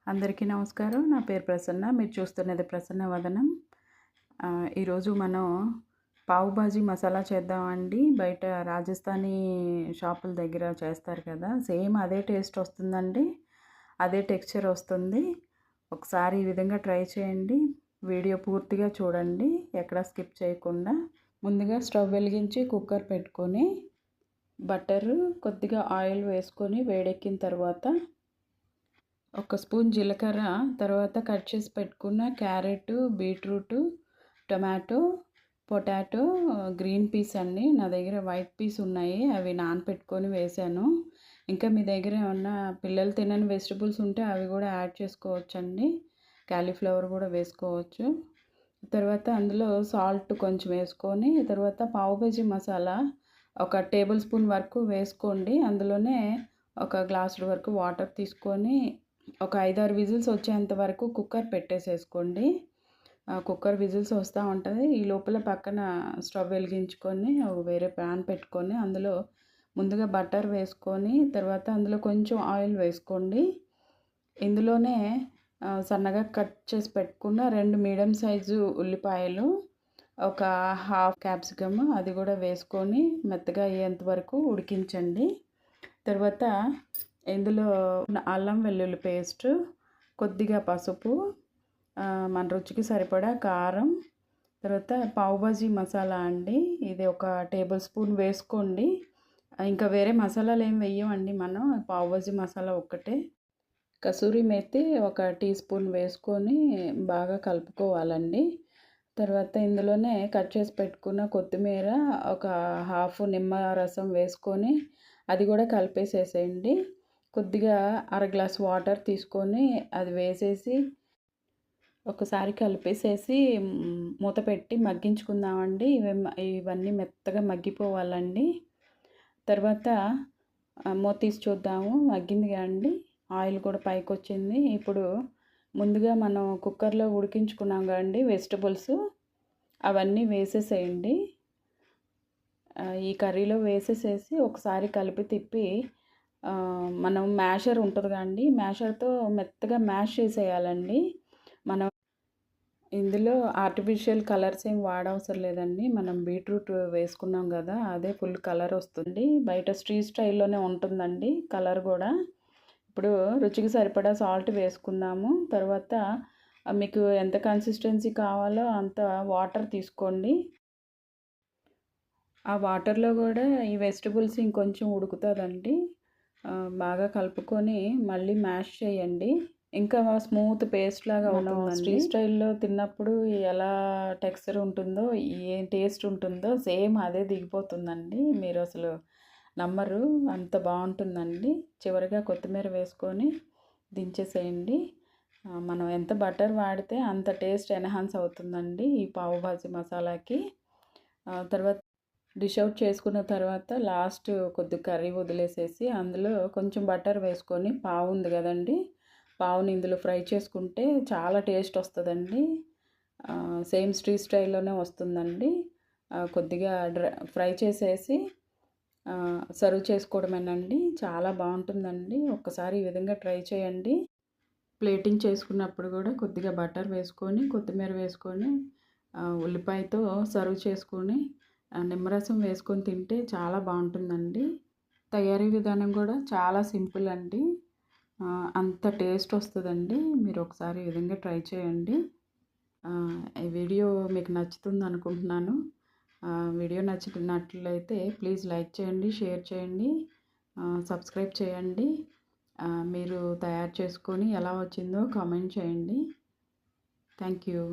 అందరికీ నమస్కారం. నా పేరు ప్రసన్న. మీరు చూస్తున్నది ప్రసన్న వదనం. ఈరోజు మనం పావు బాజీ మసాలా చేద్దామండి. బయట రాజస్థానీ షాపుల దగ్గర చేస్తారు కదా! సేమ్ అదే టేస్ట్ వస్తుందండి. అదే టెక్స్చర్ వస్తుంది. ఒకసారి ఈ విధంగా ట్రై చేయండి. వీడియో పూర్తిగా చూడండి. ఎక్కడ స్కిప్ చేయకుండా. ముందుగా స్టవ్ వెలిగించి కుక్కర్ పెట్టుకొని బటరు, కొద్దిగా ఆయిల్ వేసుకొని వేడెక్కిన తర్వాత ఒక స్పూన్ జీలకర్ర, తర్వాత కట్ చేసి పెట్టుకున్న carrot, beetroot, tomato, potato, green peas అండి. నా దగ్గర వైట్ పీస్ ఉన్నాయి. అవి నానపెట్టుకొని వేసాను. ఇంకా మీ దగ్గర ఏమన్నా పిల్లలు తినని వెజిటబుల్స్ ఉంటే అవి కూడా యాడ్ చేసుకోవచ్చండి. క్యాలీఫ్లవర్ కూడా వేసుకోవచ్చు. తర్వాత అందులో సాల్ట్ కొంచెం వేసుకొని, తర్వాత పావు కేజీ మసాలా ఒక టేబుల్ స్పూన్ వరకు వేసుకోండి. అందులోనే ఒక గ్లాసుడు వరకు వాటర్ తీసుకొని ఒక 5-6 విజిల్స్ వచ్చేంత వరకు కుక్కర్ పెట్టేసేసుకోండి. కుక్కర్ విజిల్స్ వస్తూ ఉంటుంది. ఈ లోపల పక్కన స్టవ్ వెలిగించుకొని వేరే ప్యాన్ పెట్టుకొని అందులో ముందుగా బటర్ వేసుకొని, తర్వాత అందులో కొంచెం ఆయిల్ వేసుకోండి. ఇందులోనే సన్నగా కట్ చేసి పెట్టుకున్న 2 మీడియం సైజు ఉల్లిపాయలు, ఒక హాఫ్ క్యాప్సికమ్ అది కూడా వేసుకొని మెత్తగా అయ్యేంత వరకు ఉడికించండి. తర్వాత ఇందులో అల్లం వెల్లుల్లి పేస్ట్, కొద్దిగా పసుపు, మన రుచికి సరిపడా కారం, తర్వాత పావు బాజీ మసాలా అండి. ఇది ఒక టేబుల్ స్పూన్ వేసుకోండి. ఇంకా వేరే మసాలాలు ఏం వేయమండి మనం. పావు బాజీ మసాలా ఒక్కటే. కసూరి మేతి ఒక టీ స్పూన్ వేసుకొని బాగా కలుపుకోవాలండి. తర్వాత ఇందులోనే కట్ చేసి పెట్టుకున్న కొత్తిమీర, ఒక హాఫ్ నిమ్మ రసం వేసుకొని అది కూడా కలిపేసేసేయండి. కొద్దిగా అర గ్లాస్ వాటర్ తీసుకొని అది వేసేసి ఒకసారి కలిపేసేసి మూత పెట్టి మగ్గించుకుందామండి. ఇవన్నీ మెత్తగా మగ్గిపోవాలండి. తర్వాత మూత తీసి చూద్దాము. మగ్గిందిగా అండి. ఆయిల్ కూడా పైకి వచ్చింది. ఇప్పుడు ముందుగా మనం కుక్కర్లో ఉడికించుకున్నాం కదండి వెజిటబుల్స్, అవన్నీ వేసేసేయండి. ఈ కర్రీలో వేసేసేసి ఒకసారి కలిపి తిప్పి మనం మ్యాషర్ ఉంటుంది కదండి, మ్యాషర్తో మెత్తగా మ్యాష్ చేసేయాలండి. మనం ఇందులో ఆర్టిఫిషియల్ కలర్స్ ఏం వాడవసరం లేదండి. మనం బీట్రూట్ వేసుకున్నాం కదా, అదే ఫుల్ కలర్ వస్తుంది. బయట స్ట్రీట్ స్టైల్లోనే ఉంటుందండి కలర్ కూడా. ఇప్పుడు రుచికి సరిపడా సాల్ట్ వేసుకుందాము. తర్వాత మీకు ఎంత కన్సిస్టెన్సీ కావాలో అంత వాటర్ తీసుకోండి. ఆ వాటర్లో కూడా ఈ వెజిటబుల్స్ ఇంకొంచెం ఉడుకుతుందండి. బాగా కలుపుకొని మళ్ళీ మ్యాష్ చేయండి. ఇంకా స్మూత్ పేస్ట్ లాగా ఉంటుందండి. స్ట్రీట్ స్టైల్లో తిన్నప్పుడు ఎలా టెక్స్చర్ ఉంటుందో, ఏ టేస్ట్ ఉంటుందో సేమ్ అదే దిగిపోతుందండి. మీరు అసలు నమ్మరు, అంత బాగుంటుందండి. చివరిగా కొత్తిమీర వేసుకొని దించేసేయండి. మనం ఎంత బటర్ వాడితే అంత టేస్ట్ ఎన్హాన్స్ అవుతుందండి ఈ పావు భాజీ మసాలాకి. తర్వాత డిష్ అవుట్ చేసుకున్న తర్వాత లాస్ట్ కొద్ది కర్రీ వదిలేసేసి అందులో కొంచెం బటర్ వేసుకొని, పావు ఉంది కదండి, పావుని ఇందులో ఫ్రై చేసుకుంటే చాలా టేస్ట్ వస్తుందండి. సేమ్ స్ట్రీట్ స్టైల్లోనే వస్తుందండి. కొద్దిగా ఫ్రై చేసేసి సర్వ్ చేసుకోవడమేనండి. చాలా బాగుంటుందండి. ఒక్కసారి ఈ విధంగా ట్రై చేయండి. ప్లేటింగ్ చేసుకున్నప్పుడు కూడా కొద్దిగా బటర్ వేసుకొని, కొత్తిమీర వేసుకొని, ఉల్లిపాయతో సర్వ్ చేసుకొని నిమ్మరసం వేసుకొని తింటే చాలా బాగుంటుందండి. తయారీ విధానం కూడా చాలా సింపుల్ అండి. అంత టేస్ట్ వస్తుందండి. మీరు ఒకసారి ఈ విధంగా ట్రై చేయండి. ఈ వీడియో మీకు నచ్చుతుంది అనుకుంటున్నాను. వీడియో నచ్చినట్లయితే ప్లీజ్ లైక్ చేయండి, షేర్ చేయండి, సబ్స్క్రైబ్ చేయండి. మీరు తయారు చేసుకొని ఎలా వచ్చిందో కామెంట్ చేయండి. Thank you.